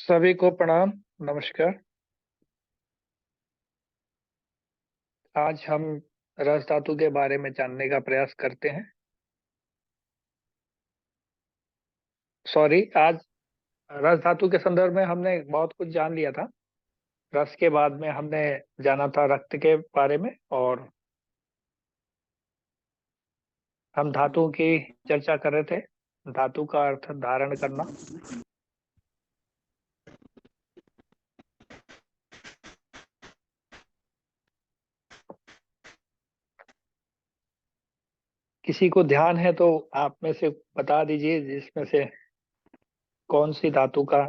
सभी को प्रणाम। नमस्कार। आज हम रस धातु के बारे में जानने का प्रयास करते हैं। आज रस धातु के संदर्भ में हमने बहुत कुछ जान लिया था। रस के बाद में हमने जाना था रक्त के बारे में, और हम धातुओं की चर्चा कर रहे थे। धातु का अर्थ धारण करना। किसी को ध्यान है तो आप में से बता दीजिए, जिसमें से कौन सी धातु का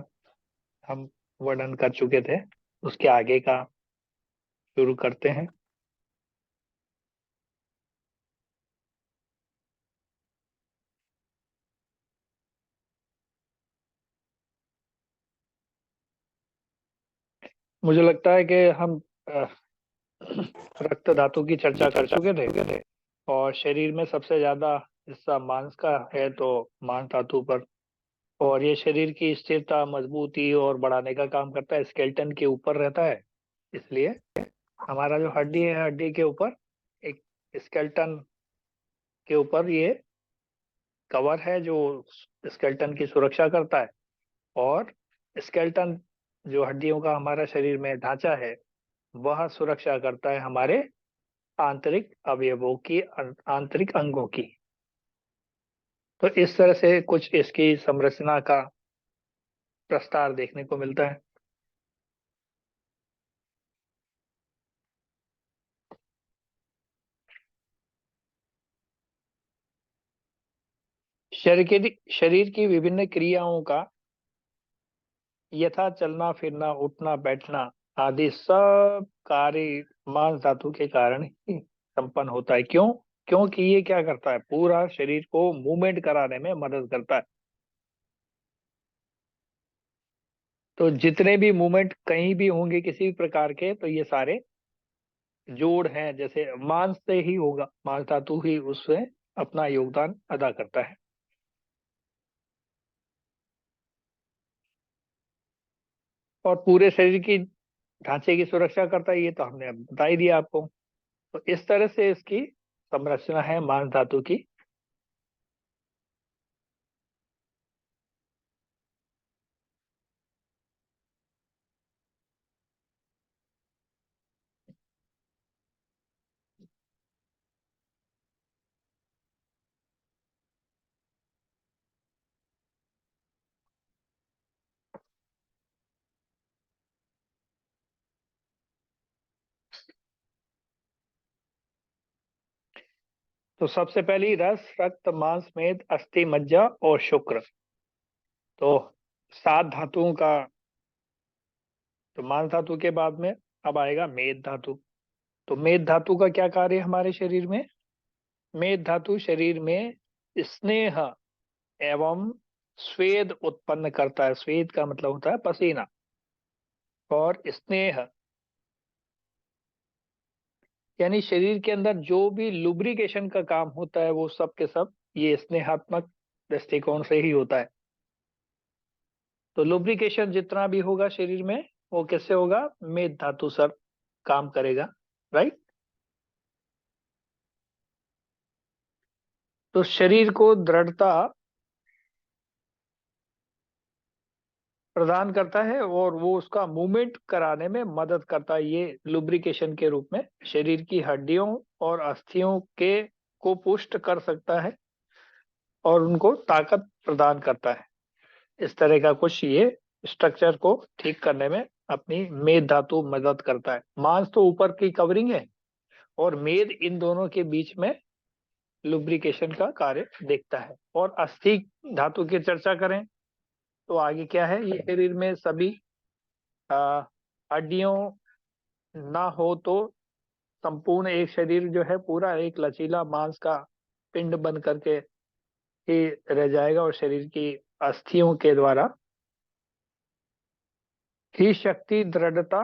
हम वर्णन कर चुके थे। उसके आगे का शुरू करते हैं। मुझे लगता है कि हम अ, रक्त धातु की चर्चा कर चुके थे, और शरीर में सबसे ज्यादा हिस्सा मांस का है, तो मांस धातु पर। और ये शरीर की स्थिरता, मजबूती और बढ़ाने का काम करता है। स्केलेटन के ऊपर रहता है, इसलिए हमारा जो हड्डी है, हड्डी के ऊपर एक स्केलेटन के ऊपर ये कवर है जो स्केलेटन की सुरक्षा करता है। और स्केलेटन, जो हड्डियों का हमारा शरीर में ढांचा है, वह सुरक्षा करता है हमारे आंतरिक अवयवों की, आंतरिक अंगों की। तो इस तरह से कुछ इसकी संरचना का प्रस्ताव देखने को मिलता है। शरीर की विभिन्न क्रियाओं का, यथा चलना फिरना, उठना बैठना आदि सब कार्य मांस धातु के कारण ही संपन्न होता है। क्यों? क्योंकि ये क्या करता है, पूरा शरीर को मूवमेंट कराने में मदद करता है। तो जितने भी मूवमेंट कहीं भी होंगे किसी भी प्रकार के, तो ये सारे जोड़ हैं। जैसे मांस से ही होगा, मांस धातु ही उससे अपना योगदान अदा करता है। और पूरे शरीर की ढांचे की सुरक्षा करता है, ये तो हमने अब बता ही दिया आपको। तो इस तरह से इसकी संरचना है मांस धातु की। तो सबसे पहली रस, रक्त, मांस, मेद, अस्थि, मज्जा और शुक्र। तो 7 धातुओं का। तो मांस धातु के बाद में अब आएगा मेद धातु। तो मेद धातु का क्या कार्य है हमारे शरीर में? मेद धातु शरीर में स्नेह एवं स्वेद उत्पन्न करता है। स्वेद का मतलब होता है पसीना। और स्नेह यानी शरीर के अंदर जो भी लुब्रिकेशन का काम होता है, वो सब के सब ये स्नेहात्मक दृष्टिकोण से ही होता है। तो लुब्रिकेशन जितना भी होगा शरीर में, वो किससे होगा? मेद धातु सर काम करेगा। राइट। तो शरीर को दृढ़ता प्रदान करता है, और वो उसका मूवमेंट कराने में मदद करता है। ये लुब्रिकेशन के रूप में शरीर की हड्डियों और अस्थियों के को पुष्ट कर सकता है, और उनको ताकत प्रदान करता है। इस तरह का कुछ ये स्ट्रक्चर को ठीक करने में अपनी मेद धातु मदद करता है। मांस तो ऊपर की कवरिंग है, और मेद इन दोनों के बीच में लुब्रिकेशन का कार्य देखता है। और अस्थि धातु की चर्चा करें तो आगे क्या है, ये शरीर में सभी अ, हड्डियों ना हो तो संपूर्ण एक शरीर जो है पूरा एक लचीला मांस का पिंड बन करके ही रह जाएगा, और शरीर की अस्थियों के द्वारा ही शक्ति, दृढ़ता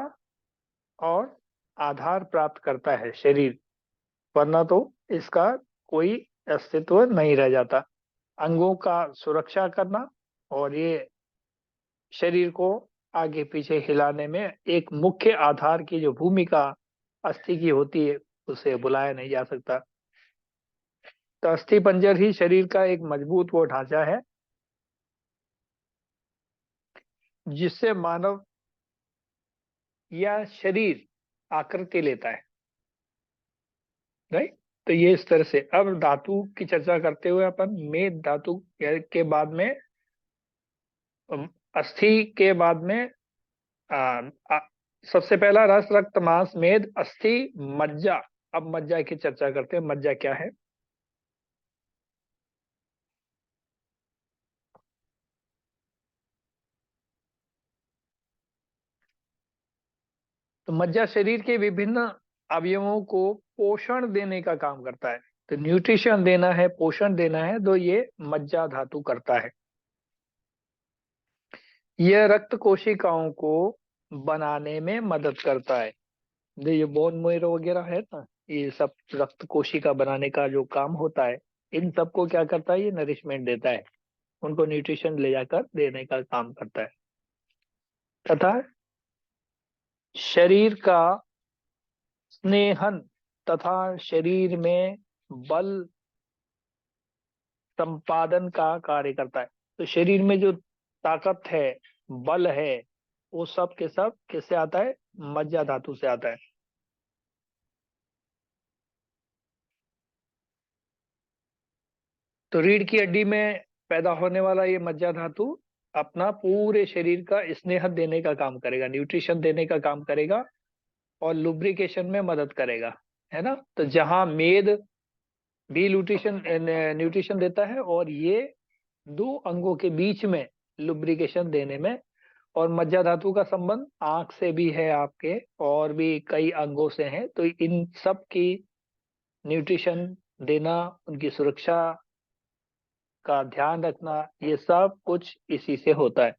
और आधार प्राप्त करता है शरीर। वरना तो इसका कोई अस्तित्व नहीं रह जाता। अंगों का सुरक्षा करना, और ये शरीर को आगे पीछे हिलाने में एक मुख्य आधार की जो भूमिका अस्थि की होती है उसे बुलाया नहीं जा सकता। तो अस्थि पंजर ही शरीर का एक मजबूत वो ढांचा है जिससे मानव या शरीर आकृति लेता है। राइट। तो ये इस तरह से अब धातु की चर्चा करते हुए अपन मेद धातु के बाद में अस्थि के बाद में आ, आ, सबसे पहला रस रक्त मांस मेद अस्थि मज्जा। अब मज्जा की चर्चा करते हैं, मज्जा क्या है। तो मज्जा शरीर के विभिन्न अवयवों को पोषण देने का काम करता है। तो न्यूट्रिशन देना है, पोषण देना है, तो ये मज्जा धातु करता है। यह रक्त कोशिकाओं को बनाने में मदद करता है। ये बोन मेरो वगैरह है ना, ये सब रक्त कोशिका बनाने का जो काम होता है, इन सबको क्या करता है, ये नरिशमेंट देता है, उनको न्यूट्रिशन ले जाकर देने का काम करता है। तथा शरीर का स्नेहन तथा शरीर में बल संपादन का कार्य करता है। तो शरीर में जो ताकत है, बल है, वो सब के सब किससे आता है, मज्जा धातु से आता है। तो रीढ़ की हड्डी में पैदा होने वाला ये मज्जा धातु अपना पूरे शरीर का स्नेह देने का काम करेगा, न्यूट्रिशन देने का काम करेगा और लुब्रिकेशन में मदद करेगा, है ना। तो जहां मेद भी न्यूट्रिशन न्यूट्रिशन देता है और ये दो अंगों के बीच में लुब्रिकेशन देने में, और मज्जा धातु का संबंध आंख से भी है आपके, और भी कई अंगों से है। तो इन सब की न्यूट्रिशन देना, उनकी सुरक्षा का ध्यान रखना, ये सब कुछ इसी से होता है।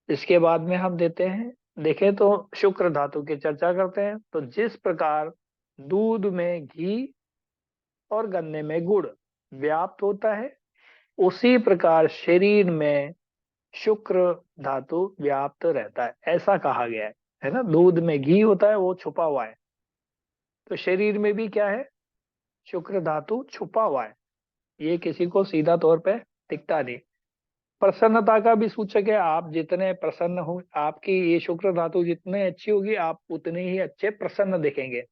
इसके बाद में हम देते हैं, देखें तो शुक्र धातु की चर्चा करते हैं। तो जिस प्रकार दूध में घी और गन्ने में गुड़ व्याप्त होता है, उसी प्रकार शरीर में शुक्र धातु व्याप्त रहता है, ऐसा कहा गया है ना। दूध में घी होता है, वो छुपा हुआ है, तो शरीर में भी क्या है, शुक्र धातु छुपा हुआ है। ये किसी को सीधा तौर पे दिखता नहीं। प्रसन्नता का भी सूचक है। आप जितने प्रसन्न हो, आपकी ये शुक्र धातु जितने अच्छी होगी, आप उतने ही अच्छे प्रसन्न दिखेंगे।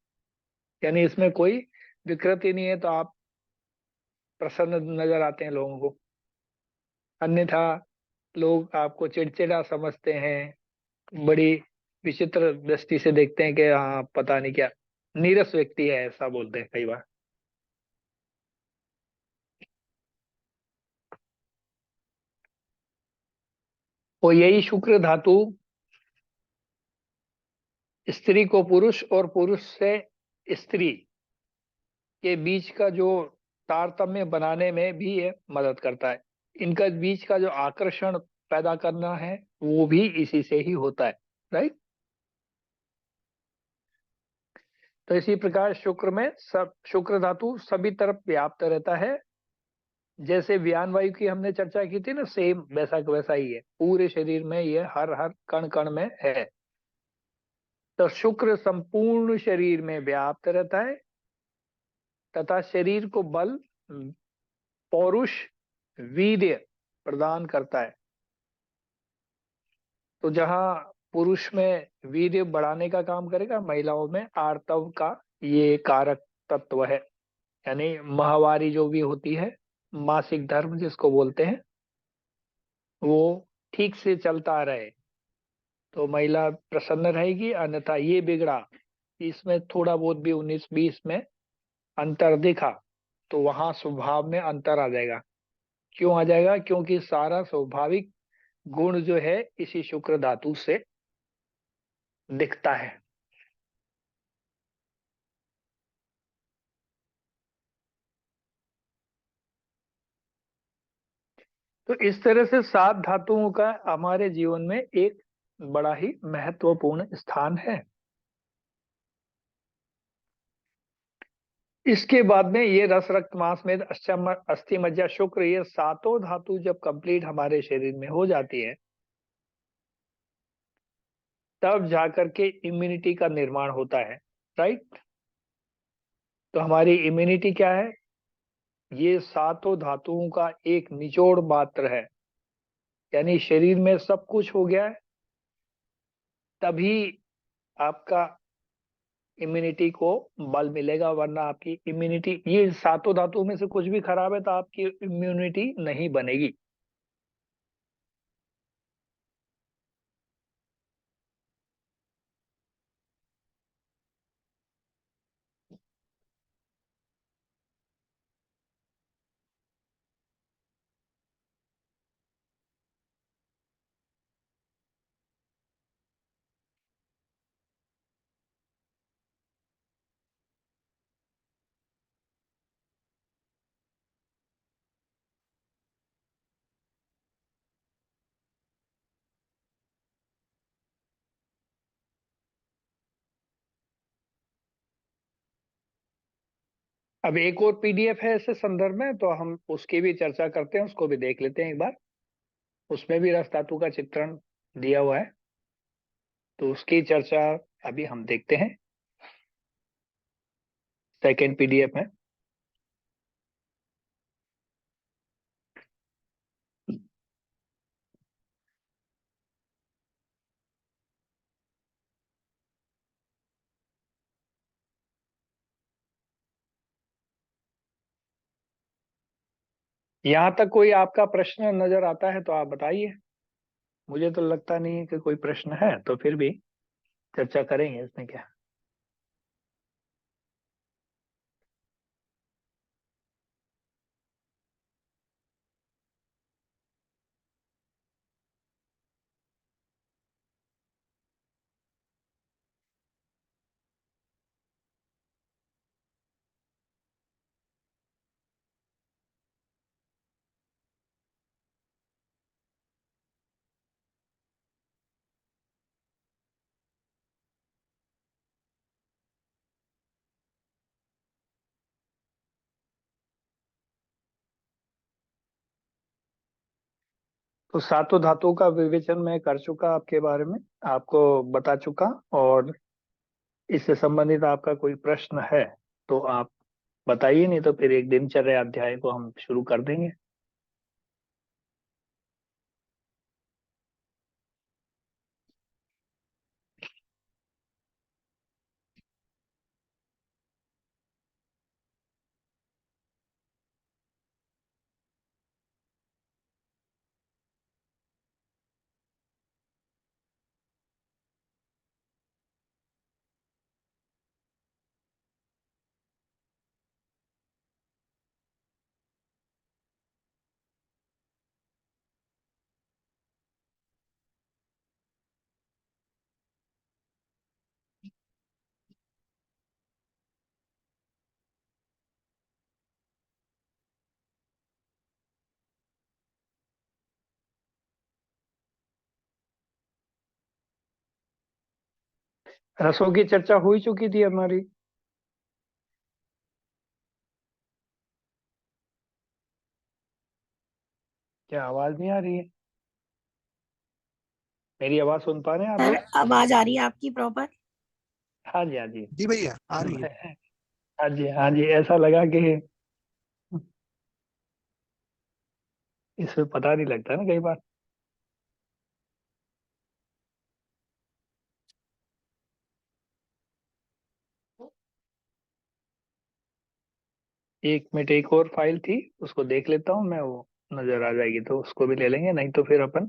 यानी इसमें कोई विकृति नहीं है, तो आप प्रसन्न नजर आते हैं लोगों को। अन्यथा लोग आपको चिड़चिड़ा समझते हैं, बड़ी विचित्र दृष्टि से देखते हैं कि हाँ पता नहीं क्या नीरस व्यक्ति है, ऐसा बोलते हैं कई बार। और यही शुक्र धातु स्त्री को पुरुष और पुरुष से स्त्री के बीच का जो तारतम्य बनाने में भी ये मदद करता है। इनका बीच का जो आकर्षण पैदा करना है, वो भी इसी से ही होता है। राइट। तो इसी प्रकार शुक्र में सब शुक्र धातु सभी तरफ व्याप्त रहता है। जैसे व्यान वायु की हमने चर्चा की थी ना, सेम वैसा का वैसा ही है, पूरे शरीर में ये हर हर कण कण में है। तो शुक्र संपूर्ण शरीर में व्याप्त रहता है तथा शरीर को बल, पौरुष, वीर्य प्रदान करता है। तो जहां पुरुष में वीर्य बढ़ाने का काम करेगा, महिलाओं में आर्तव का ये कारक तत्व है। यानी माहवारी जो भी होती है, मासिक धर्म जिसको बोलते हैं, वो ठीक से चलता रहे तो महिला प्रसन्न रहेगी। अन्यथा ये बिगड़ा, इसमें थोड़ा बहुत भी 19-20 में अंतर दिखा, तो वहां स्वभाव में अंतर आ जाएगा। क्यों आ जाएगा? क्योंकि सारा स्वाभाविक गुण जो है इसी शुक्र धातु से दिखता है। तो इस तरह से 7 धातुओं का हमारे जीवन में एक बड़ा ही महत्वपूर्ण स्थान है। इसके बाद में ये रस रक्त मांस में अस्थि मज्जा शुक्र, ये सातों धातु जब कंप्लीट हमारे शरीर में हो जाती है, तब जाकर के इम्यूनिटी का निर्माण होता है, राइट। तो हमारी इम्यूनिटी क्या है? ये सातों धातुओं का एक निचोड़ मात्र है, यानी शरीर में सब कुछ हो गया है तभी आपका इम्यूनिटी को बल मिलेगा, वरना आपकी इम्यूनिटी, ये सातों धातुओं में से कुछ भी खराब है तो आपकी इम्यूनिटी नहीं बनेगी। अब एक और पीडीएफ है ऐसे संदर्भ में, तो हम उसकी भी चर्चा करते हैं, उसको भी देख लेते हैं एक बार। उसमें भी रस धातु का चित्रण दिया हुआ है, तो उसकी चर्चा अभी हम देखते हैं सेकेंड पीडीएफ में। यहाँ तक कोई आपका प्रश्न नजर आता है तो आप बताइए। मुझे तो लगता नहीं है कि कोई प्रश्न है, तो फिर भी चर्चा करेंगे, इसमें क्या। तो सातों धातुओं का विवेचन मैं कर चुका आपके बारे में, आपको बता चुका। और इससे संबंधित आपका कोई प्रश्न है तो आप बताइए, नहीं तो फिर एक दिनचर्या अध्याय को हम शुरू कर देंगे। रसों की चर्चा हो ही चुकी थी हमारी। क्या आवाज नहीं आ रही है? मेरी आवाज सुन पा रहे हैं आप सर लोग? आवाज आ रही है आपकी प्रॉपर। हाँ जी, हाँ जी। जी भैया आ रही है। हाँ जी, हाँ जी, ऐसा लगा कि इसमें पता नहीं लगता ना कई बार। एक मिनट, एक और फाइल थी, उसको देख लेता हूँ मैं, वो नजर आ जाएगी तो उसको भी ले लेंगे, नहीं तो फिर अपन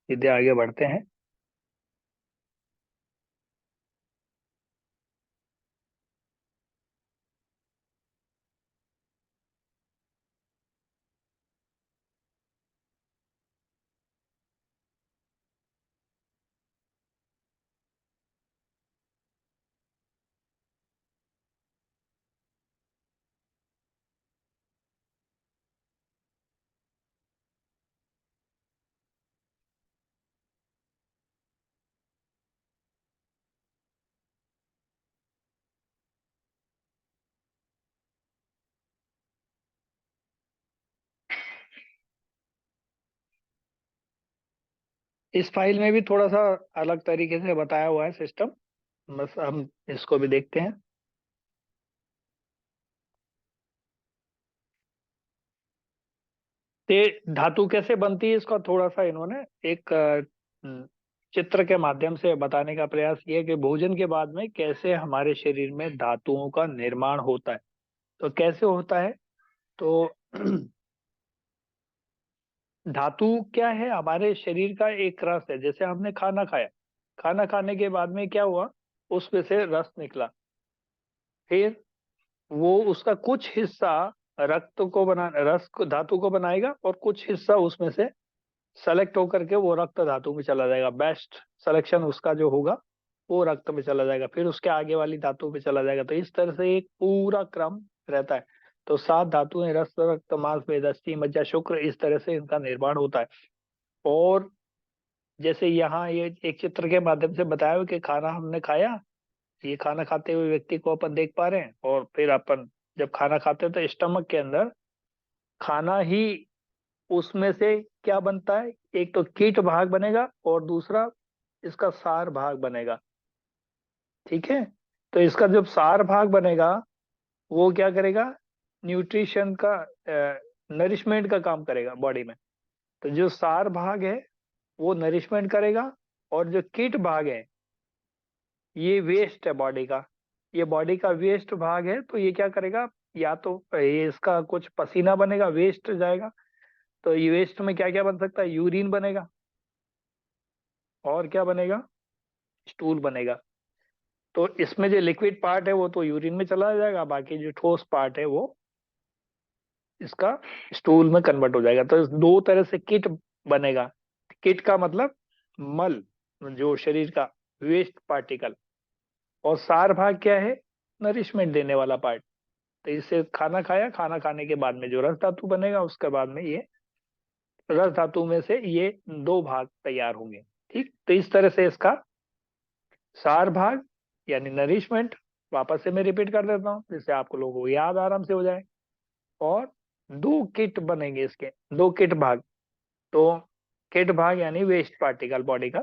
सीधे आगे बढ़ते हैं। इस फाइल में भी थोड़ा सा अलग तरीके से बताया हुआ है सिस्टम, बस हम इसको भी देखते हैं। ये धातु कैसे बनती है इसका थोड़ा सा इन्होंने एक चित्र के माध्यम से बताने का प्रयास किया कि भोजन के बाद में कैसे हमारे शरीर में धातुओं का निर्माण होता है। तो कैसे होता है, तो धातु क्या है, हमारे शरीर का एक रस है। जैसे हमने खाना खाया, खाना खाने के बाद में क्या हुआ, उसमें से रस निकला, फिर वो उसका कुछ हिस्सा रक्त को बना रस को धातु को बनाएगा और कुछ हिस्सा उसमें से सेलेक्ट होकर के वो रक्त धातु में चला जाएगा। बेस्ट सिलेक्शन उसका जो होगा वो रक्त में चला जाएगा, फिर उसके आगे वाली धातु पे चला जाएगा। तो इस तरह से एक पूरा क्रम रहता है। तो 7 धातुएं रस, रक्त, मांस, मेद, अस्थि, मज्जा, शुक्र, इस तरह से इनका निर्माण होता है। और जैसे यहाँ ये एक चित्र के माध्यम से बताया हुआ कि खाना हमने खाया, ये खाना खाते हुए व्यक्ति को अपन देख पा रहे हैं, और फिर अपन जब खाना खाते हैं तो स्टमक के अंदर खाना ही, उसमें से क्या बनता है, एक तो कीट भाग बनेगा और दूसरा इसका सार भाग बनेगा। ठीक है, तो इसका जब सार भाग बनेगा वो क्या करेगा, न्यूट्रिशन का, नरिशमेंट का काम करेगा बॉडी में। तो जो सार भाग है वो नरिशमेंट करेगा, और जो कीट भाग है ये वेस्ट है बॉडी का, ये बॉडी का वेस्ट भाग है। तो ये क्या करेगा, या तो ये इसका कुछ पसीना बनेगा, वेस्ट जाएगा। तो ये वेस्ट में क्या क्या बन सकता है, यूरिन बनेगा, और क्या बनेगा, स्टूल बनेगा। तो इसमें जो लिक्विड पार्ट है वो तो यूरिन में चला जाएगा, बाकी जो ठोस पार्ट है वो इसका स्टूल में कन्वर्ट हो जाएगा। तो इस दो तरह से किट बनेगा। किट का मतलब मल, जो शरीर का वेस्ट पार्टिकल, और सार भाग क्या है, नरिशमेंट देने वाला पार्ट। तो इससे खाना खाया, खाना खाने के बाद में जो रस धातु बनेगा, उसके बाद में ये रस धातु में से ये दो भाग तैयार होंगे। ठीक, तो इस तरह से इसका सार भाग यानी नरिशमेंट, वापस से मैं रिपीट कर देता हूँ जिससे आपको लोगों को याद आराम से हो जाए। और दो किट बनेंगे इसके, दो किट भाग। तो किट भाग यानी वेस्ट पार्टिकल बॉडी का।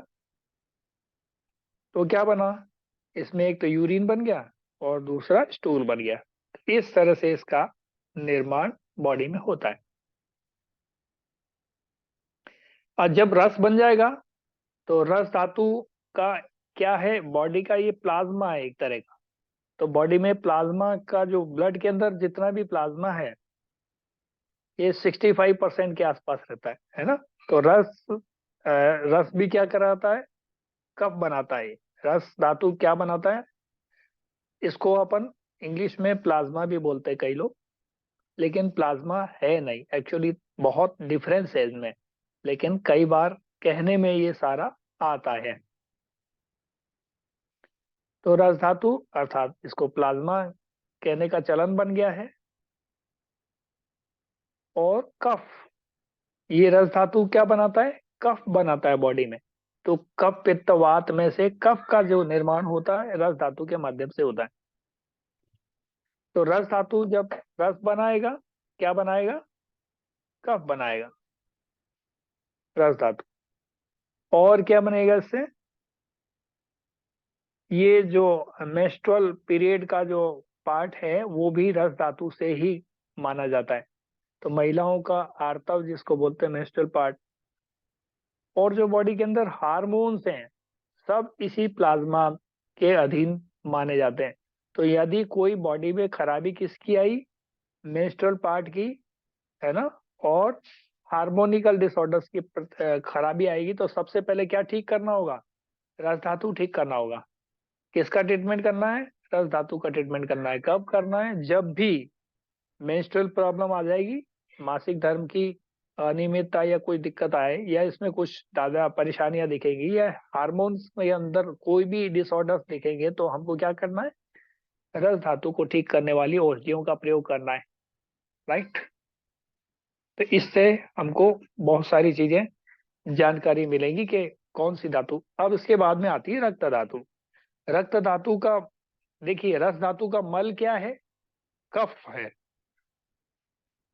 तो क्या बना, इसमें एक तो यूरिन बन गया और दूसरा स्टूल बन गया। इस तरह से इसका निर्माण बॉडी में होता है। और जब रस बन जाएगा तो रस धातु का क्या है, बॉडी का ये प्लाज्मा है एक तरह का। तो बॉडी में प्लाज्मा का जो ब्लड के अंदर जितना भी प्लाज्मा है ये 65% के आसपास रहता है ना। तो रस भी क्या कराता है, कफ बनाता है। रस धातु क्या बनाता है, इसको अपन इंग्लिश में प्लाज्मा भी बोलते हैं कई लोग, लेकिन प्लाज्मा है नहीं एक्चुअली, बहुत डिफरेंस है इसमें। लेकिन कई बार कहने में ये सारा आता है। तो रस धातु अर्थात इसको प्लाज्मा कहने का चलन बन गया है। और कफ, ये रस धातु क्या बनाता है, कफ बनाता है बॉडी में। तो कफ पित्त वात में से कफ का जो निर्माण होता है रस धातु के माध्यम से होता है। तो रस धातु जब रस बनाएगा, क्या बनाएगा, कफ बनाएगा रस धातु। और क्या बनेगा इससे, ये जो मेंस्ट्रुअल पीरियड का जो पार्ट है वो भी रस धातु से ही माना जाता है। तो महिलाओं का आर्तव जिसको बोलते हैं मेंस्ट्रुअल पार्ट, और जो बॉडी के अंदर हार्मोन्स हैं सब इसी प्लाज्मा के अधीन माने जाते हैं। तो यदि कोई बॉडी में खराबी किसकी आई, मेंस्ट्रुअल पार्ट की, है ना, और हार्मोनिकल डिसऑर्डर्स की खराबी आएगी, तो सबसे पहले क्या ठीक करना होगा, रस धातु ठीक करना होगा। किसका ट्रीटमेंट करना है, रस धातु का ट्रीटमेंट करना है। कब करना है, जब भी मेंस्ट्रुअल प्रॉब्लम आ जाएगी, मासिक धर्म की अनियमितता या कोई दिक्कत आए, या इसमें कुछ ज्यादा परेशानियां दिखेंगी, या हार्मोन्स में अंदर कोई भी डिसऑर्डर्स दिखेंगे, तो हमको क्या करना है, रस धातु को ठीक करने वाली औषधियों का प्रयोग करना है। राइट, तो इससे हमको बहुत सारी चीजें जानकारी मिलेंगी कि कौन सी धातु। अब इसके बाद में आती है रक्त धातु। रक्त धातु का देखिए, रस धातु का मल क्या है, कफ है।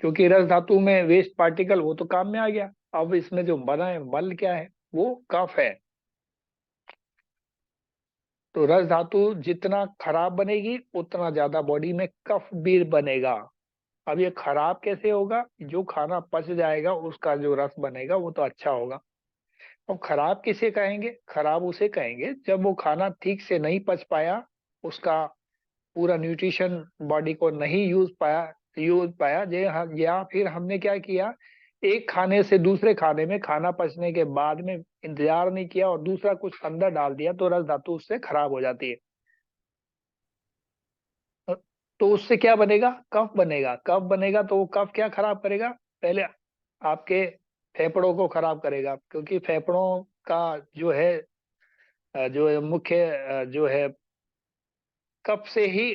क्योंकि रस धातु में वेस्ट पार्टिकल वो तो काम में आ गया। अब इसमें जो बना है मल क्या है, वो कफ है। तो रस धातु जितना खराब बनेगी उतना ज्यादा बॉडी में कफ भी बनेगा। अब ये खराब कैसे होगा? जो खाना पच जाएगा उसका जो रस बनेगा वो तो अच्छा होगा। अब खराब किसे कहेंगे? खराब उसे कहेंगे जब वो खाना ठीक से नहीं पच पाया, उसका पूरा न्यूट्रिशन बॉडी को नहीं यूज पाया या फिर हमने क्या किया, एक खाने से दूसरे खाने में खाना पचने के बाद में इंतजार नहीं किया और दूसरा कुछ अंदर डाल दिया, तो रस धातु उससे खराब हो जाती है। तो उससे क्या बनेगा? कफ बनेगा। कफ बनेगा तो वो कफ क्या खराब करेगा? पहले आपके फेफड़ों को खराब करेगा, क्योंकि फेफड़ों का जो है जो है मुख्य जो है कफ से ही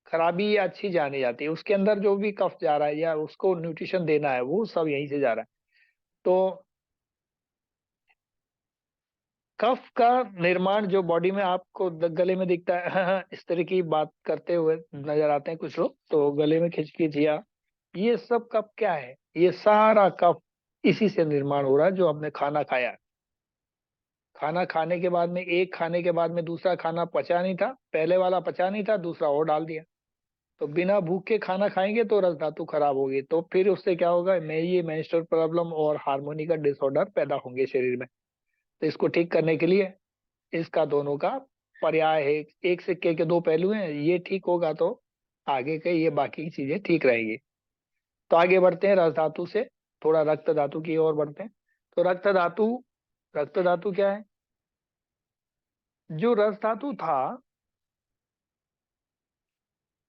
खराबी या अच्छी जानी जाती है। उसके अंदर जो भी कफ जा रहा है या उसको न्यूट्रिशन देना है वो सब यहीं से जा रहा है। तो कफ का निर्माण जो बॉडी में आपको गले में दिखता है इस तरह की बात करते हुए नजर आते हैं कुछ लोग, तो गले में खिंचखिंचिया, ये सब कफ क्या है? ये सारा कफ इसी से निर्माण हो रहा है जो हमने खाना खाया है। खाना खाने के बाद में, एक खाने के बाद में दूसरा खाना पचा नहीं था, पहले वाला पचा नहीं था, दूसरा और डाल दिया। तो बिना भूख के खाना खाएंगे तो रस धातु खराब होगी, तो फिर उससे क्या होगा? मैं ये मेंस्ट्रुअल प्रॉब्लम और हार्मोनी का डिसऑर्डर पैदा होंगे शरीर में। तो इसको ठीक करने के लिए इसका दोनों का पर्याय है, एक सिक्के के दो पहलू हैं। ये ठीक होगा तो आगे के ये बाकी की चीजें ठीक रहेंगी। तो आगे बढ़ते हैं रस धातु से थोड़ा रक्त धातु की ओर बढ़ते हैं। तो रक्त धातु क्या है? जो रस धातु था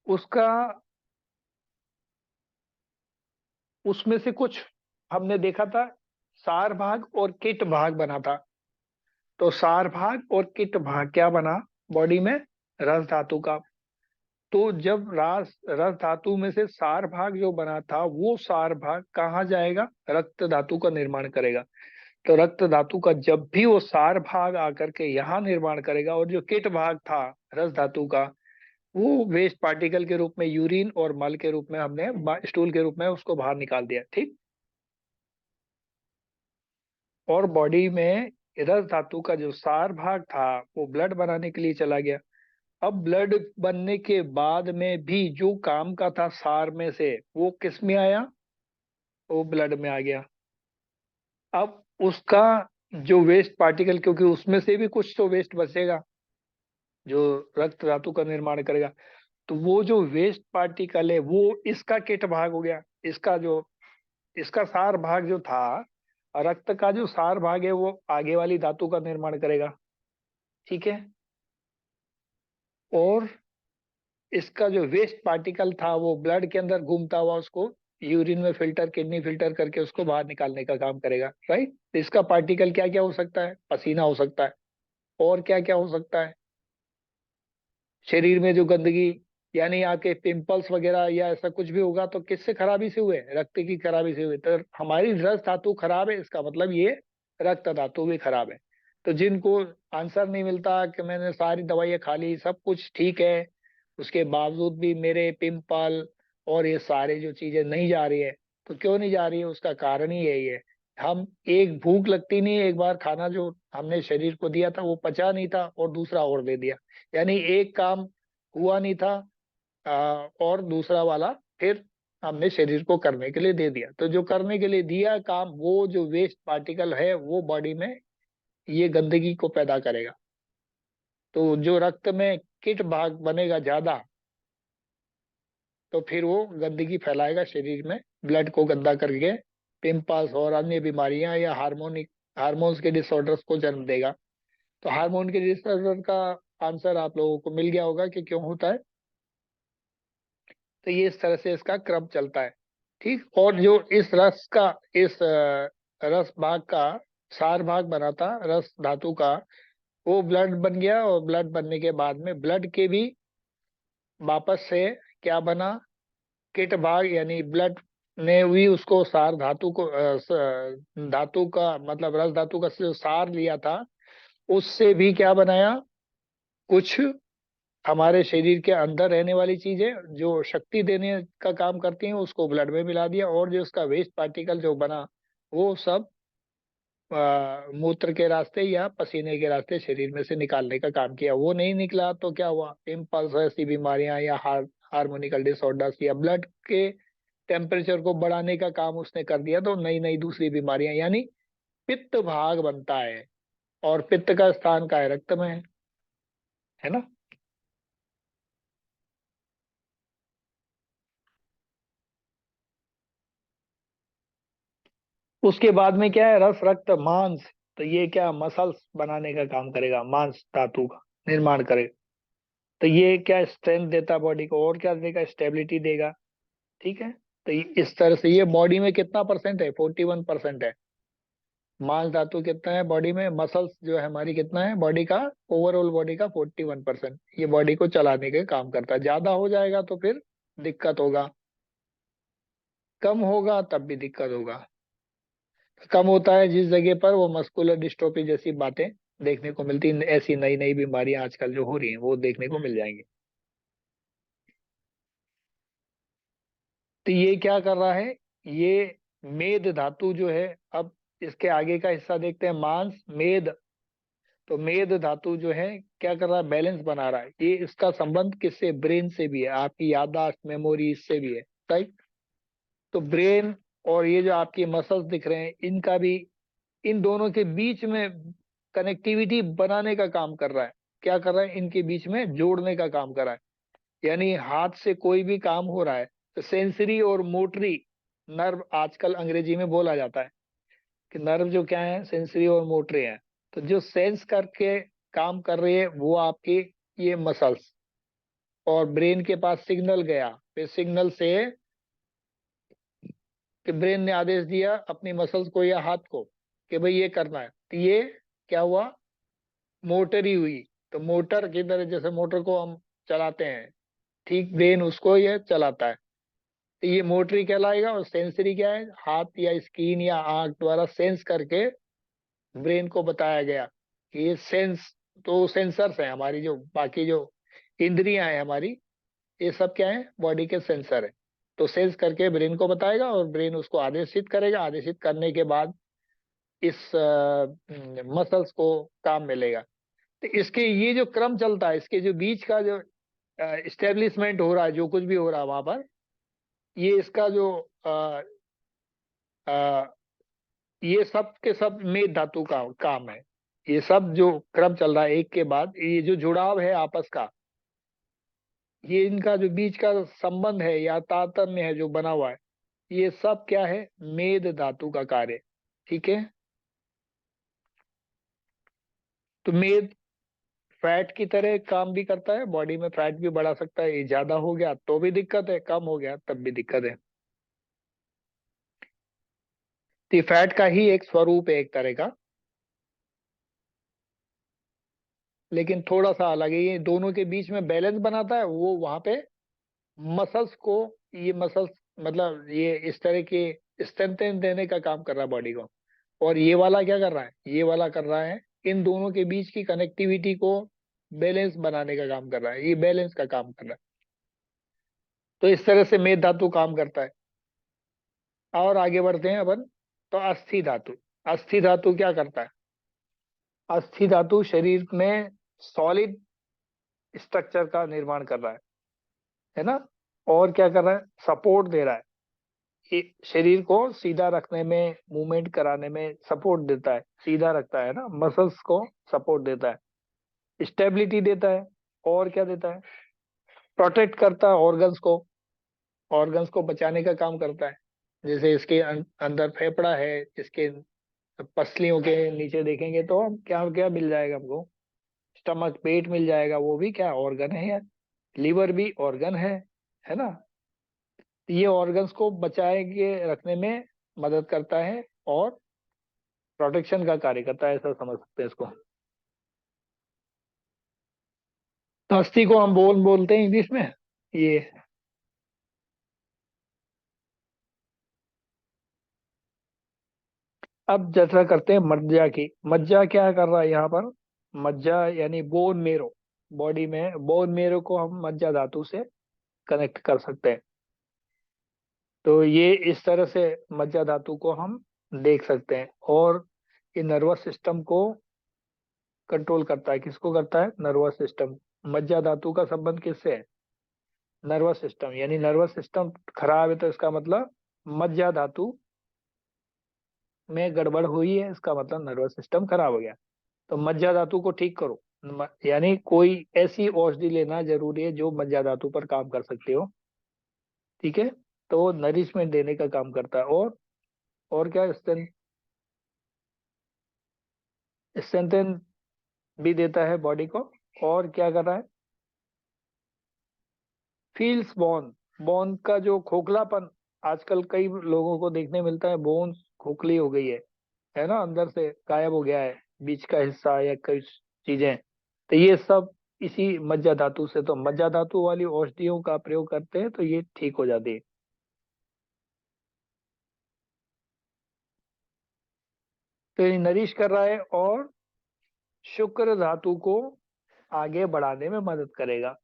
उसका, उसमें से कुछ हमने देखा था सार भाग और किट भाग बना था। तो सार भाग और किट भाग क्या बना बॉडी में? रस धातु का। तो जब रस धातु में से सार भाग जो बना था वो सार भाग कहाँ जाएगा? रक्त धातु का निर्माण करेगा। तो रक्त धातु का जब भी वो सार भाग आकर के यहाँ निर्माण करेगा, और जो किट भाग था रस धातु का वो वेस्ट पार्टिकल के रूप में, यूरिन और मल के रूप में, हमने स्टूल के रूप में उसको बाहर निकाल दिया। ठीक। और बॉडी में रस धातु का जो सार भाग था वो ब्लड बनाने के लिए चला गया। अब ब्लड बनने के बाद में भी जो काम का था सार में से, वो किस में आया? वो ब्लड में आ गया। अब उसका जो वेस्ट पार्टिकल, क्योंकि उसमें से भी कुछ तो वेस्ट बचेगा जो रक्त धातु का निर्माण करेगा, तो वो जो वेस्ट पार्टिकल है वो इसका किट भाग हो गया। इसका सार भाग जो था, रक्त का जो सार भाग है वो आगे वाली धातु का निर्माण करेगा। ठीक है। और इसका जो वेस्ट पार्टिकल था वो ब्लड के अंदर घूमता हुआ उसको यूरिन में फिल्टर, किडनी फिल्टर करके उसको बाहर निकालने का काम करेगा। राइट। तो इसका पार्टिकल क्या क्या हो सकता है? पसीना हो सकता है। और क्या क्या हो सकता है? शरीर में जो गंदगी, यानी आपके पिंपल्स वगैरह या ऐसा कुछ भी होगा तो किससे खराबी से हुए? रक्त की खराबी से हुए। तो हमारी रस धातु खराब है, इसका मतलब ये रक्त धातु भी खराब है। तो जिनको आंसर नहीं मिलता कि मैंने सारी दवाइयाँ खा ली, सब कुछ ठीक है, उसके बावजूद भी मेरे पिंपल और ये सारे जो चीजें नहीं जा रही है, तो क्यों नहीं जा रही है? उसका कारण ही यही है, हम एक भूख लगती नहीं, एक बार खाना जो हमने शरीर को दिया था वो पचा नहीं था और दूसरा और दे दिया। यानी एक काम हुआ नहीं था और दूसरा वाला फिर हमने शरीर को करने के लिए दे दिया। तो जो करने के लिए दिया काम, वो जो वेस्ट पार्टिकल है वो बॉडी में ये गंदगी को पैदा करेगा। तो जो रक्त में किट भाग बनेगा ज्यादा, तो फिर वो गंदगी फैलाएगा शरीर में, ब्लड को गंदा करके पिंपल्स और अन्य बीमारियां या हार्मोन्स के डिसऑर्डर्स को जन्म देगा। तो हार्मोन के डिसऑर्डर का आंसर आप लोगों को मिल गया होगा कि क्यों होता है। तो ये इस तरह से इसका क्रम चलता है। ठीक। और जो इस रस भाग का सार भाग बना था रस धातु का, वो ब्लड बन गया, और ब्लड बनने के बाद में ब्लड के भी वापस से क्या बना? किट भाग, यानी ब्लड ने भी उसको सार धातु को धातु का मतलब रस धातु का जो सार लिया था उससे भी क्या बनाया? कुछ हमारे शरीर के अंदर रहने वाली चीजें जो शक्ति देने का काम करती हैं उसको ब्लड में मिला दिया, और जो उसका वेस्ट पार्टिकल जो बना वो सब मूत्र के रास्ते या पसीने के रास्ते शरीर में से निकालने का काम किया। वो नहीं निकला तो क्या हुआ, इम्पल्स ऐसी बीमारियां या हार्मोनिकल डिसऑर्डर्स या ब्लड के टेम्परेचर को बढ़ाने का काम उसने कर दिया, तो नई नई दूसरी बीमारियां, यानी पित्त भाग बनता है। और पित्त का स्थान का है, रक्त में है ना। उसके बाद में क्या है, रस रक्त मांस। तो ये क्या, मसल्स बनाने का काम करेगा, मांस धातु का निर्माण करेगा। तो ये क्या स्ट्रेंथ देता है बॉडी को, और क्या देगा, स्टेबिलिटी देगा। ठीक है। तो इस तरह से ये बॉडी में कितना परसेंट है, 41% है। मांस धातु कितना है बॉडी में, मसल्स जो है हमारी कितना है बॉडी का, ओवरऑल बॉडी का 41%। ये बॉडी को चलाने के काम करता है। ज्यादा हो जाएगा तो फिर दिक्कत होगा, कम होगा तब भी दिक्कत होगा। कम होता है जिस जगह पर, वो मस्कुलर डिस्ट्रोफी जैसी बातें देखने को मिलती हैं। ऐसी नई नई बीमारियां आजकल जो हो रही हैं वो देखने को मिल जाएंगी। तो ये क्या कर रहा है, ये मेद धातु जो है, अब इसके आगे का हिस्सा देखते हैं, मांस मेद। तो मेद धातु जो है क्या कर रहा है, बैलेंस बना रहा है। ये इसका संबंध किससे, ब्रेन से भी है, आपकी याददाश्त मेमोरी इससे भी है, राइट। तो ब्रेन और ये जो आपकी मसल्स दिख रहे हैं, इनका भी, इन दोनों के बीच में कनेक्टिविटी बनाने का काम कर रहा है। क्या कर रहा है, इनके बीच में जोड़ने का काम कर रहा है। यानी हाथ से कोई भी काम हो रहा है तो सेंसरी और मोटरी नर्व आजकल अंग्रेजी में बोला जाता है कि नर्व जो क्या है, सेंसरी और मोटरी है। तो जो सेंस करके काम कर रही है वो आपकी ये मसल्स, और ब्रेन के पास सिग्नल गया, फिर सिग्नल से कि ब्रेन ने आदेश दिया अपनी मसल्स को या हाथ को कि भाई ये करना है, तो ये क्या हुआ, मोटर ही हुई। तो मोटर की तरह, जैसे मोटर को हम चलाते हैं, ठीक ब्रेन उसको ये चलाता है। तो ये मोटरी कहलाएगा। और सेंसरी क्या है, हाथ या स्किन या आंख द्वारा सेंस करके ब्रेन को बताया गया कि ये सेंस। तो सेंसर्स है हमारी, जो बाकी जो इंद्रियां हैं हमारी, ये सब क्या है, बॉडी के सेंसर है। तो सेंस करके ब्रेन को बताएगा और ब्रेन उसको आदेशित करेगा। आदेशित करने के बाद इस मसल्स को काम मिलेगा। तो इसके ये जो क्रम चलता है, इसके जो बीच का जो स्टेब्लिशमेंट हो रहा है, जो कुछ भी हो रहा है वहां पर, ये इसका जो अ, अ, ये सब के सब मेद धातु का काम है। ये सब जो क्रम चल रहा है एक के बाद, ये जो जुड़ाव है आपस का, ये इनका जो बीच का संबंध है या तारतम्य है जो बना हुआ है, ये सब क्या है, मेद धातु का कार्य। ठीक है। तो मेद फैट की तरह काम भी करता है, बॉडी में फैट भी बढ़ा सकता है। ये ज्यादा हो गया तो भी दिक्कत है, कम हो गया तब भी दिक्कत है। तो ये फैट का ही एक स्वरूप है एक तरह का, लेकिन थोड़ा सा अलग है। ये दोनों के बीच में बैलेंस बनाता है वो वहां पे मसल्स को। ये मसल्स मतलब ये इस तरह के स्ट्रेंथन देने का काम कर रहा है बॉडी को। और ये वाला क्या कर रहा है, ये वाला कर रहा है इन दोनों के बीच की कनेक्टिविटी को बैलेंस बनाने का काम कर रहा है। ये बैलेंस का काम कर रहा है। तो इस तरह से मेद धातु काम करता है। और आगे बढ़ते हैं अपन। तो अस्थि धातु, अस्थि धातु क्या करता है, अस्थि धातु शरीर में सॉलिड स्ट्रक्चर का निर्माण कर रहा है ना। और क्या कर रहा है, सपोर्ट दे रहा है। ये शरीर को सीधा रखने में, मूवमेंट कराने में सपोर्ट देता है, सीधा रखता है ना, मसल्स को सपोर्ट देता है, स्टेबिलिटी देता है। और क्या देता है, प्रोटेक्ट करता है ऑर्गन्स को, ऑर्गन्स को बचाने का काम करता है। जैसे इसके अंदर फेफड़ा है, इसके पसलियों के नीचे देखेंगे तो हम क्या क्या मिल जाएगा हमको, स्टमक, पेट मिल जाएगा, वो भी क्या ऑर्गन है यार। लीवर भी ऑर्गन है ना। ये ऑर्गन्स को बचाए के रखने में मदद करता है और प्रोटेक्शन का कार्य करता है, ऐसा समझ सकते हैं इसको। तो अस्थि को हम बोन बोलते हैं इंग्लिश में। ये अब चर्चा करते हैं मज्जा की। मज्जा क्या कर रहा है यहाँ पर, मज्जा यानी बोन मेरो। बॉडी में बोन मेरो को हम मज्जा धातु से कनेक्ट कर सकते हैं। तो ये इस तरह से मज्जा धातु को हम देख सकते हैं। और ये नर्वस सिस्टम को कंट्रोल करता है। किसको करता है? Nervous system. मज्जा धातु का संबंध किससे है? Nervous system. यानी नर्वस सिस्टम खराब है तो इसका मतलब मज्जा धातु में गड़बड़ हुई है, इसका मतलब नर्वस सिस्टम खराब हो गया। तो मज्जा धातु को ठीक करो। यानी कोई ऐसी औषधि लेना जरूरी है जो मज्जा धातु पर काम कर सकती हो। ठीक है, तो वो नरिशमेंट देने का काम करता है। और क्या? स्ट्रेंथन भी देता है बॉडी को। और क्या कर रहा है? Feels bone. बोन का जो खोखलापन आजकल कई लोगों को देखने मिलता है, बोन खोखली हो गई है ना, अंदर से गायब हो गया है बीच का हिस्सा या कई चीजें। तो ये सब इसी मज्जा धातु से, तो मज्जा धातु वाली औषधियों का प्रयोग करते हैं तो ये ठीक हो जाती है। तो ये नरिश कर रहा है और शुक्र धातु को आगे बढ़ाने में मदद करेगा।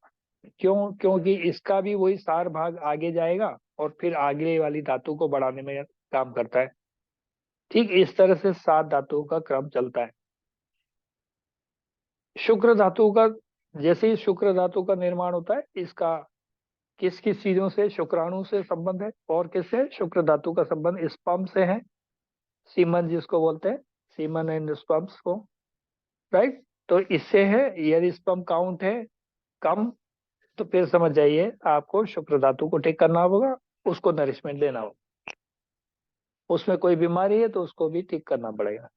क्यों? क्योंकि इसका भी वही सार भाग आगे जाएगा और फिर आगे वाली धातु को बढ़ाने में काम करता है। ठीक इस तरह से 7 धातुओं का क्रम चलता है। शुक्र धातु का, जैसे ही शुक्र धातु का निर्माण होता है, इसका किस किस चीजों से? शुक्राणु से संबंध है। और किससे? शुक्र धातु का संबंध स्पर्म से है। सीमन जिसको बोलते हैं, सीमन एंड स्पर्म्स को, राइट। तो इससे है। यदि स्पर्म काउंट है कम, तो फिर समझ जाइए आपको शुक्र धातु को ठीक करना होगा, उसको नरिशमेंट देना होगा। उसमें कोई बीमारी है तो उसको भी ठीक करना पड़ेगा।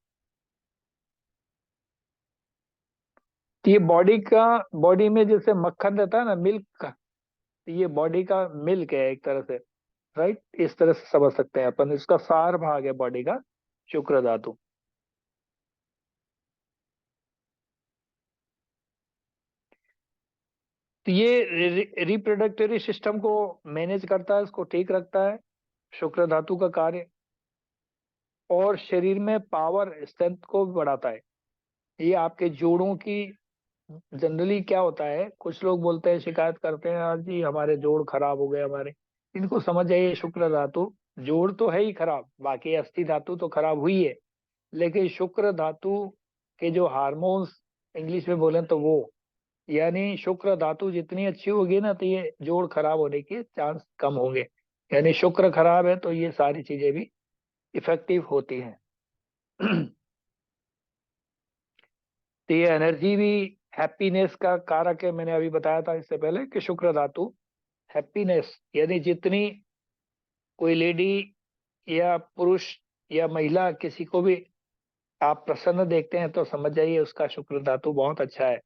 तो ये बॉडी में जैसे मक्खन रहता है ना, मिल्क का, तो ये बॉडी का मिल्क है एक तरह से, राइट। इस तरह से समझ सकते हैं अपन, इसका सार भाग है बॉडी का शुक्र धातु। तो ये रिप्रोडक्टरी सिस्टम को मैनेज करता है, उसको ठीक रखता है, शुक्र धातु का कार्य। और शरीर में पावर स्ट्रेंथ को भी बढ़ाता है। ये आपके जोड़ों की, जनरली क्या होता है, कुछ लोग बोलते हैं, शिकायत करते हैं, यार जी हमारे जोड़ खराब हो गए हमारे। इनको समझ जाइए, शुक्र धातु, जोड़ तो है ही खराब, बाकी अस्थि धातु तो खराब हुई है, लेकिन शुक्र धातु के जो हार्मोन्स, इंग्लिश में बोलें तो वो, यानी शुक्र धातु जितनी अच्छी होगी ना, तो ये जोड़ खराब होने के चांस कम होंगे। यानी शुक्र खराब है तो ये सारी चीजें भी इफेक्टिव होती हैं। तो ये एनर्जी भी हैप्पीनेस का कारक है। मैंने अभी बताया था इससे पहले कि शुक्र धातु हैप्पीनेस, यानी जितनी कोई लेडी या पुरुष या महिला किसी को भी आप प्रसन्न देखते हैं तो समझ जाइए उसका शुक्र धातु बहुत अच्छा है।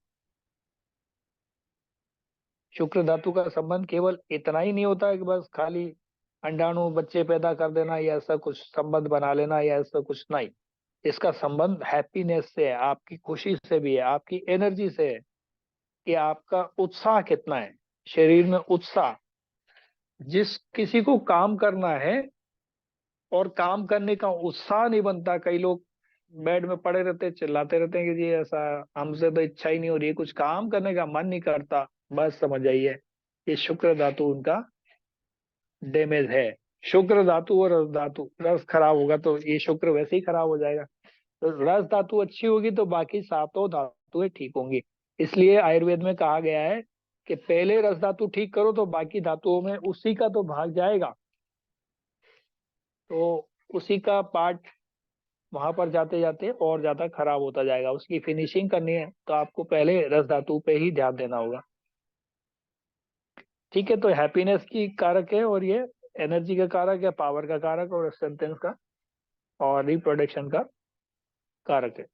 शुक्र धातु का संबंध केवल इतना ही नहीं होता है कि बस खाली अंडाणु बच्चे पैदा कर देना या ऐसा कुछ संबंध बना लेना या ऐसा कुछ, नहीं। इसका संबंध हैप्पीनेस से है, आपकी खुशी से भी है, आपकी एनर्जी से है, कि आपका उत्साह कितना है, शरीर में उत्साह। जिस किसी को काम करना है और काम करने का उत्साह नहीं बनता, कई लोग बेड में पड़े रहते हैं, चिल्लाते रहते हैं कि जी ऐसा, हमसे तो इच्छा ही नहीं हो रही है, कुछ काम करने का मन नहीं करता, बस समझ जाइए ये शुक्र धातु उनका डैमेज है। शुक्र धातु और रस धातु, रस खराब होगा तो ये शुक्र वैसे ही खराब हो जाएगा। तो रस धातु अच्छी होगी तो बाकी सातों धातुएं ठीक होंगी। इसलिए आयुर्वेद में कहा गया है कि पहले रस धातु ठीक करो तो बाकी धातुओं में उसी का तो भाग जाएगा। तो उसी का पार्ट वहां पर जाते जाते और ज्यादा खराब होता जाएगा। उसकी फिनिशिंग करनी है तो आपको पहले रस धातु पे ही ध्यान देना होगा। ठीक है, तो हैप्पीनेस की कारक है और ये एनर्जी का कारक है, पावर का कारक और स्ट्रेंथ का और रिप्रोडक्शन का कारक है।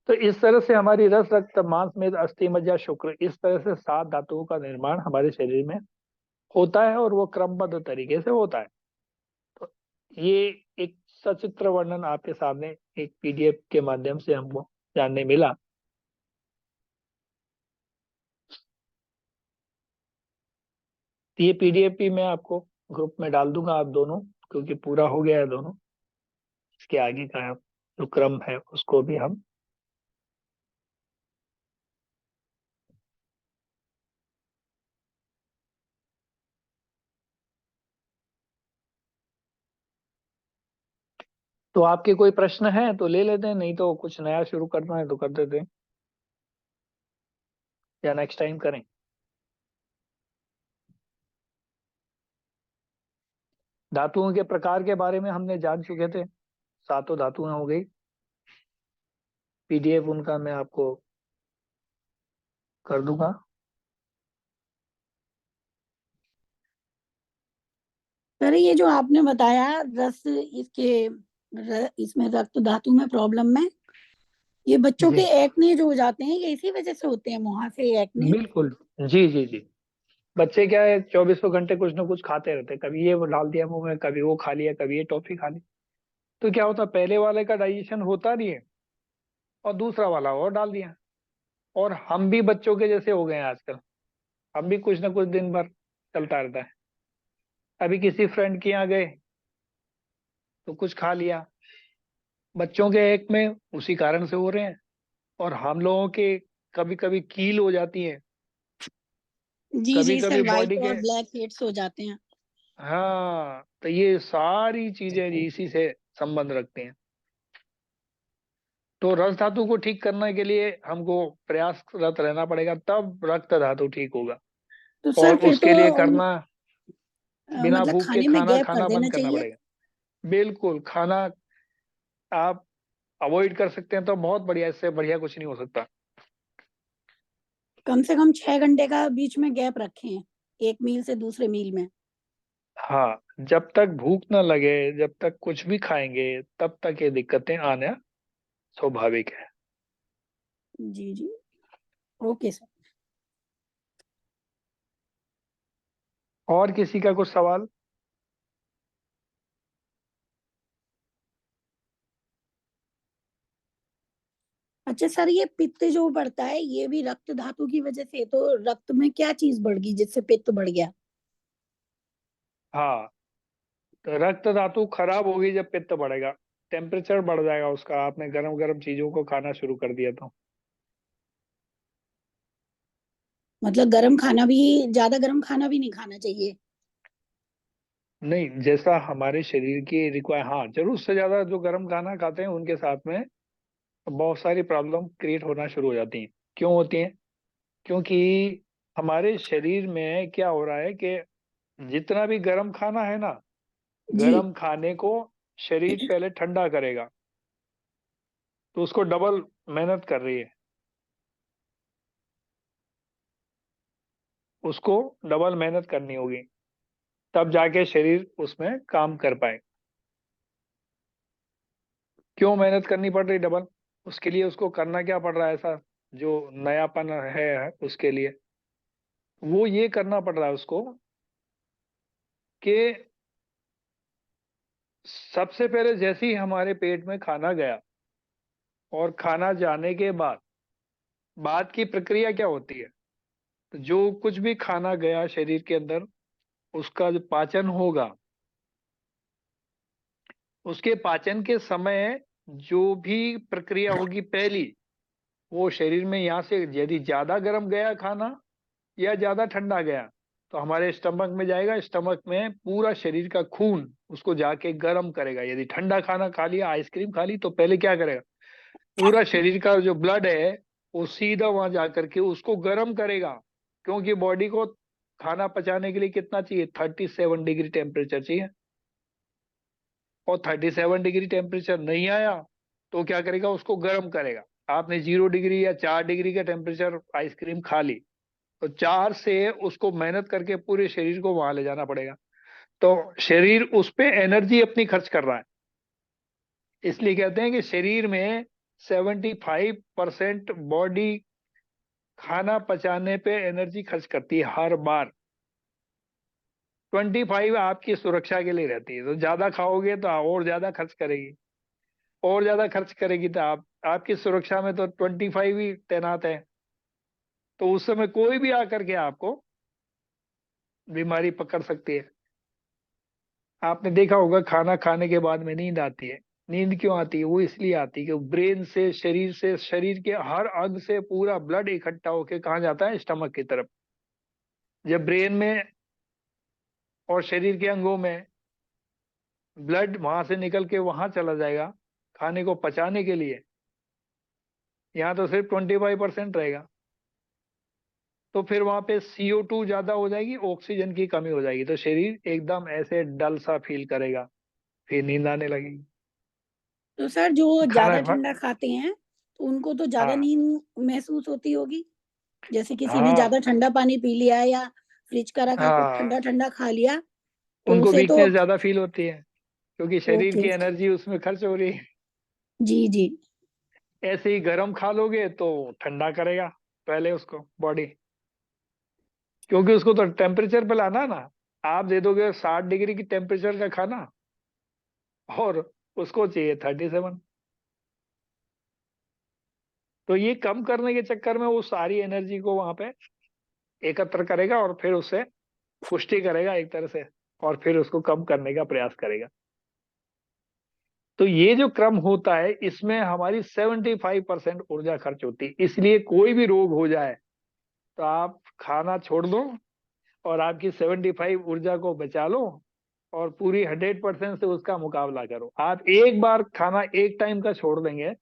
तो इस तरह से हमारी रस, रक्त, मांस, मेद, अस्थि, मज्जा, शुक्र, इस तरह से 7 धातुओं का निर्माण हमारे शरीर में होता है और वो क्रमबद्ध तरीके से होता है। तो ये एक सचित्र वर्णन आपके सामने एक पीडीएफ के माध्यम से हमको जानने मिला। तो ये पीडीएफ भी मैं आपको ग्रुप में डाल दूंगा, आप दोनों, क्योंकि पूरा हो गया है दोनों। इसके आगे का जो क्रम है उसको भी हम तो आपके कोई प्रश्न है तो ले लेते हैं, नहीं तो कुछ नया शुरू करना है तो कर देते हैं, या नेक्स्ट टाइम करें। धातुओं के प्रकार के बारे में हमने जान चुके थे, सातों धातुएं हो गई। पीडीएफ उनका मैं आपको कर दूंगा। सर ये जो आपने बताया रस इसमें रक्त धातु में प्रॉब्लम में ये बच्चों के जी एक्ने जो हो जाते हैं ये इसी वजह से होते हैं, मुहासे एक्ने। बिल्कुल। जी जी जी। बच्चे क्या है, 24 घंटे कुछ ना कुछ खाते रहते हैं, कभी ये वो डाल दिया मुंह में, कभी वो खा लिया, कभी ये टॉफी खा ली। तो क्या होता है, पहले वाले का डाइजेशन होता नहीं है और दूसरा वाला और डाल दिया। और हम भी बच्चों के जैसे हो गए हैं आजकल, हम भी कुछ ना कुछ दिन भर चलता रहता है। अभी किसी फ्रेंड के यहाँ गए तो कुछ खा लिया, बच्चों के एक में उसी कारण से हो रहे हैं। और हम लोगों के कभी कभी कील हो जाती है, जी कभी जी सर, कभी व्हाइट बॉडी के। और ब्लैक हेड्स हो जाते हैं। हाँ, तो ये सारी चीजें इसी से संबंध रखती हैं। तो रस धातु को ठीक करने के लिए हमको प्रयासरत रहना पड़ेगा, तब रक्त धातु ठीक होगा। तो सर और फिर तो उसके लिए करना, बिना मतलब भूख के खाने में खाना गैप कर खाना देना बंद करना चाहिए। पड़ेगा। बिल्कुल, खाना आप अवॉइड कर सकते हैं तो बहुत बढ़िया, इससे बढ़िया कुछ नहीं हो सकता। कम से कम 6 घंटे का बीच में गैप रखें एक मील से दूसरे मील में। हाँ, जब तक भूख ना लगे, जब तक कुछ भी खाएंगे, तब तक ये दिक्कतें आना स्वाभाविक है। जी जी। Okay sir. और किसी का कुछ सवाल? अच्छा सर, ये पित्त जो बढ़ता है ये भी रक्त धातु की वजह से, तो रक्त में क्या चीज बढ़ गई जिससे पित्त बढ़ गया? हाँ, तो रक्त धातु खराब होगी जब पित्त बढ़ेगा, टेम्परेचर बढ़ जाएगा उसका, आपने गर्म गर्म चीजों को खाना शुरू कर दिया तो। मतलब गर्म खाना भी, ज्यादा गर्म खाना भी नहीं खाना चाहिए। नहीं, जैसा हमारे शरीर की रिक्वायर, हाँ जरूर से ज्यादा जो गर्म खाना खाते हैं उनके साथ में बहुत सारी प्रॉब्लम क्रिएट होना शुरू हो जाती हैं। क्यों होती हैं? क्योंकि हमारे शरीर में क्या हो रहा है कि जितना भी गर्म खाना है ना, जी गर्म खाने को शरीर पहले ठंडा करेगा, तो उसको डबल मेहनत कर रही है, उसको डबल मेहनत करनी होगी, तब जाके शरीर उसमें काम कर पाए। क्यों मेहनत करनी पड़ रही डबल? उसके लिए उसको करना क्या पड़ रहा है ऐसा, जो नयापन है उसके लिए वो ये करना पड़ रहा है उसको कि सबसे पहले जैसे ही हमारे पेट में खाना गया, और खाना जाने के बाद की प्रक्रिया क्या होती है, तो जो कुछ भी खाना गया शरीर के अंदर, उसका जो पाचन होगा, उसके पाचन के समय जो भी प्रक्रिया होगी पहली, वो शरीर में यहाँ से यदि ज्यादा गर्म गया खाना या ज्यादा ठंडा गया, तो हमारे स्टमक में जाएगा, स्टमक में पूरा शरीर का खून उसको जाके गर्म करेगा। यदि ठंडा खाना खा लिया, आइसक्रीम खा ली, तो पहले क्या करेगा, पूरा शरीर का जो ब्लड है वो सीधा वहां जाकर के उसको गर्म करेगा। क्योंकि बॉडी को खाना पचाने के लिए कितना चाहिए, 37 डिग्री टेम्परेचर चाहिए। और 37 डिग्री टेम्परेचर नहीं आया तो क्या करेगा, उसको गर्म करेगा। आपने 0 डिग्री या 4 डिग्री का टेम्परेचर आइसक्रीम खा ली, तो 4 से उसको मेहनत करके पूरे शरीर को वहां ले जाना पड़ेगा। तो शरीर उस पे एनर्जी अपनी खर्च कर रहा है। इसलिए कहते हैं कि शरीर में 75% बॉडी खाना पचाने पे एनर्जी खर्च करती है हर बार। 25 आपकी सुरक्षा के लिए रहती है, तो ज्यादा खाओगे तो और ज्यादा खर्च करेगी, और ज्यादा खर्च करेगी तो आपकी सुरक्षा में तो 25 ही तैनात है। तो उस समय कोई भी आकर के आपको बीमारी पकड़ सकती है। आपने देखा होगा खाना खाने के बाद में नींद आती है। नींद क्यों आती है? वो इसलिए आती है कि ब्रेन से शरीर के हर अंग से पूरा ब्लड इकट्ठा होके कहाँ जाता है, स्टमक की तरफ। जब ब्रेन में और शरीर के अंगों में ब्लड वहां से निकल के वहां चला जाएगा खाने को पचाने के लिए। यहाँ तो सिर्फ 25% रहेगा। तो फिर वहां पे CO2 ज्यादा हो जाएगी, ऑक्सीजन की कमी हो जाएगी, तो शरीर एकदम ऐसे डल सा फील करेगा, फिर नींद आने लगेगी। तो सर जो खाना ज्यादा ठंडा खाते हैं तो उनको तो ज्यादा हाँ नींद महसूस होती होगी। जैसे किसी ने हाँ ज्यादा ठंडा पानी पी लिया या फ्रिज का रखा कुछ हाँ, ठंडा ठंडा खा लिया तो उनको उसे तो। वीकनेस ज्यादा फील होती है, क्योंकि शरीर ओके। की एनर्जी उसमें खर्च हो रही है। जी जी। ऐसे ही गर्म खा लोगे तो ठंडा करेगा पहले उसको बॉडी, क्योंकि उसको तो टेम्परेचर पे लाना है ना। आप दे दोगे 60 डिग्री की टेम्परेचर का खाना, और उसको चाहिए 37। तो ये कम करने के चक्कर में वो सारी एनर्जी को वहां पे एकत्र करेगा और फिर उससे पुष्टि करेगा एक तरह से, और फिर उसको कम करने का प्रयास करेगा। तो ये जो क्रम होता है, इसमें हमारी 75% ऊर्जा खर्च होती है। इसलिए कोई भी रोग हो जाए तो आप खाना छोड़ दो और आपकी 75 ऊर्जा को बचा लो, और पूरी 100% से उसका मुकाबला करो। आप एक बार खाना एक टाइम का छोड़ देंगे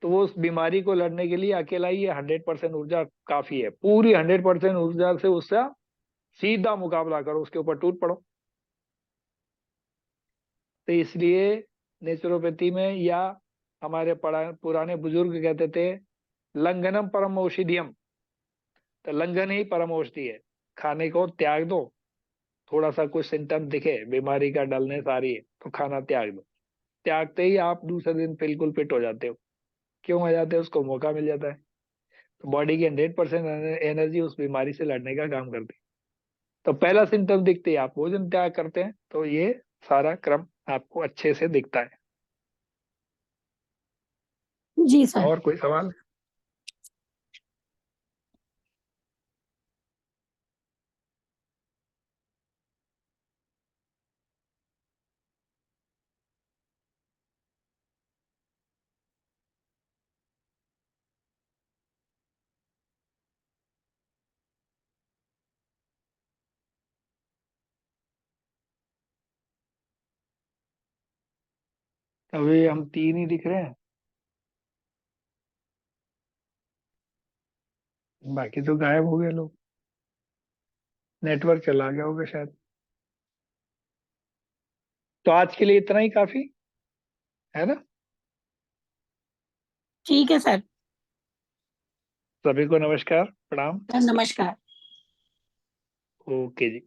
तो वो उस बीमारी को लड़ने के लिए अकेला ही ये 100% ऊर्जा काफी है। पूरी 100% ऊर्जा से उसका सीधा मुकाबला करो, उसके ऊपर टूट पड़ो। तो इसलिए नेचुरोपैथी में, या हमारे पुराने बुजुर्ग कहते थे, लंघनम परम औषधियम। तो लंघन ही परम औषधि है। खाने को त्याग दो, थोड़ा सा कुछ सिम्टम दिखे, बीमारी का डलने सारी है, तो खाना त्याग दो। त्यागते ही आप दूसरे दिन बिल्कुल फिट हो जाते हो। क्यों हो जाते हो? उसको मौका मिल जाता है। तो बॉडी की 100% एनर्जी उस बीमारी से लड़ने का काम करती है। तो पहला सिम्टम दिखते ही आप भोजन त्याग करते हैं, तो ये सारा क्रम आपको अच्छे से दिखता है। जी सर। और कोई सवाल? अभी हम 3 ही दिख रहे हैं, बाकी तो गायब हो गए लोग। नेटवर्क चला गया होगा शायद। तो आज के लिए इतना ही काफी है ना। ठीक है सर। सभी को नमस्कार, प्रणाम। नमस्कार। ओके जी।